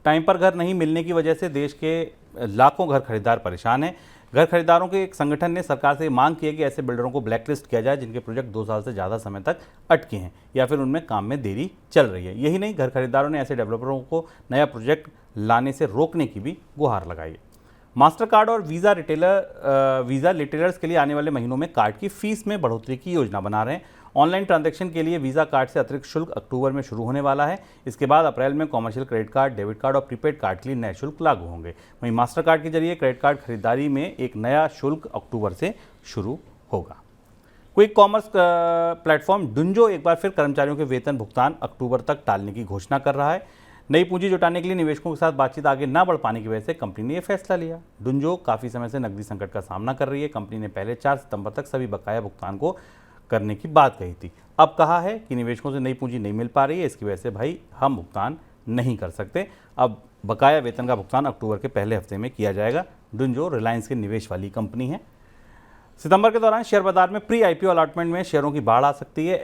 टाइम पर घर नहीं मिलने की वजह से देश के लाखों घर खरीदार परेशान हैं। घर खरीदारों के एक संगठन ने सरकार से मांग की है कि ऐसे बिल्डरों को ब्लैकलिस्ट किया जाए जिनके प्रोजेक्ट 2 साल से ज़्यादा समय तक अटके हैं या फिर उनमें काम में देरी चल रही है। यही नहीं, घर खरीदारों ने ऐसे डेवलपरों को नया प्रोजेक्ट लाने से रोकने की भी गुहार लगाई है। मास्टर कार्ड और वीज़ा रिटेलर्स के लिए आने वाले महीनों में कार्ड की फीस में बढ़ोतरी की योजना बना रहे हैं। ऑनलाइन ट्रांजैक्शन के लिए वीज़ा कार्ड से अतिरिक्त शुल्क अक्टूबर में शुरू होने वाला है। इसके बाद अप्रैल में commercial credit card, debit card और प्रीपेड कार्ड के लिए नए शुल्क लागू होंगे। वहीं मास्टर कार्ड के जरिए क्रेडिट कार्ड खरीदारी में एक नया शुल्क अक्टूबर से शुरू होगा। क्विक कॉमर्स प्लेटफॉर्म डुंजो एक बार फिर कर्मचारियों के वेतन भुगतान अक्टूबर तक टालने की घोषणा कर रहा है। नई पूंजी जुटाने के लिए निवेशकों के साथ बातचीत आगे न बढ़ पाने की वजह से कंपनी ने यह फैसला लिया। डुंजो काफ़ी समय से नकदी संकट का सामना कर रही है। कंपनी ने पहले 4 सितंबर तक सभी बकाया भुगतान को करने की बात कही थी। अब कहा है कि निवेशकों से नई पूंजी नहीं मिल पा रही है, इसकी वजह से भाई हम भुगतान नहीं कर सकते। अब बकाया वेतन का भुगतान अक्टूबर के पहले हफ्ते में किया जाएगा। डुंजो रिलायंस के निवेश वाली कंपनी है। सितंबर के दौरान शेयर बाजार में प्री आईपीओ अलॉटमेंट में शेयरों की बाढ़ आ सकती है।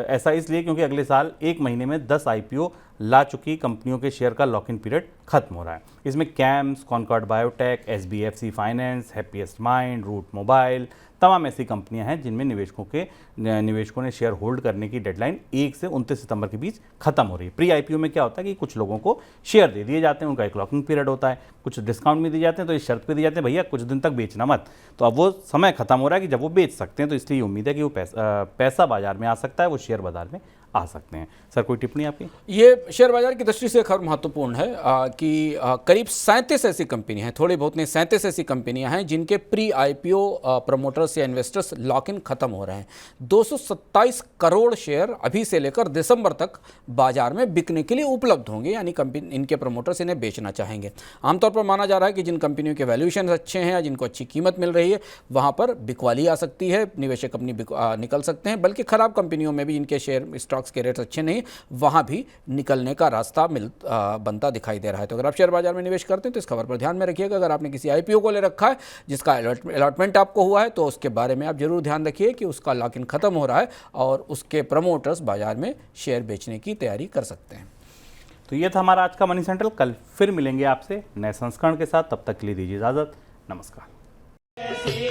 ऐसा इसलिए क्योंकि अगले साल 1 महीने में 10 आईपीओ ला चुकी कंपनियों के शेयर का लॉक इन पीरियड खत्म हो रहा है। इसमें CAMS, Concord Biotech, SBFC finance, Happiest Mind, Route Mobile, तमाम ऐसी कंपनियां हैं जिनमें निवेशकों ने शेयर होल्ड करने की डेडलाइन 1 से 29 सितंबर के बीच खत्म हो रही है। प्री आईपीओ में क्या होता है कि कुछ लोगों को शेयर दे दिए जाते हैं, उनका एक लॉकिंग पीरियड होता है, कुछ डिस्काउंट भी दिए जाते हैं, तो इस शर्त पे दिए जाते हैं भैया कुछ दिन तक बेचना मत। तो अब वो समय खत्म हो रहा है कि जब वो बेच सकते हैं, तो इसलिए उम्मीद है कि वो पैसा बाजार में आ सकता है, वो शेयर बाजार में आ सकते हैं। सर कोई टिप्पणी आपकी? ये शेयर बाजार की दृष्टि से खबर महत्वपूर्ण है कि करीब 37 ऐसी कंपनियां हैं, थोड़ी बहुत नहीं 37 ऐसी कंपनियां हैं जिनके प्री आईपीओ प्रमोटर्स या इन्वेस्टर्स लॉक इन खत्म हो रहे हैं। 227 करोड़ शेयर अभी से लेकर दिसंबर तक बाजार में बिकने के लिए उपलब्ध होंगे, यानी इनके प्रमोटर्स इन्हें बेचना चाहेंगे। आमतौर पर माना जा रहा है कि जिन कंपनियों के वैल्यूएशन अच्छे हैं या जिनको अच्छी कीमत मिल रही है वहां पर बिकवाली आ सकती है, निवेशक अपनी निकल सकते हैं, बल्कि खराब कंपनियों में भी इनके शेयर स्टॉक्स के रेट्स अच्छे नहीं, वहां भी निकलने का रास्ता बनता दिखाई दे रहा है। तो अगर आप शेयर बाजार में निवेश करते हैं तो इस खबर पर ध्यान में रखिएगा। अगर आपने किसी आईपीओ को ले रखा है जिसका अलॉटमेंट आपको हुआ है तो उसके बारे में आप जरूर ध्यान रखिए कि उसका लॉक इन खत्म हो रहा है और उसके प्रमोटर्स बाजार में शेयर बेचने की तैयारी कर सकते हैं। तो ये था हमारा आज का मनी सेंट्रल। कल फिर मिलेंगे आपसे नए संस्करण के साथ, तब तक के लिए दीजिए इजाजत। नमस्कार।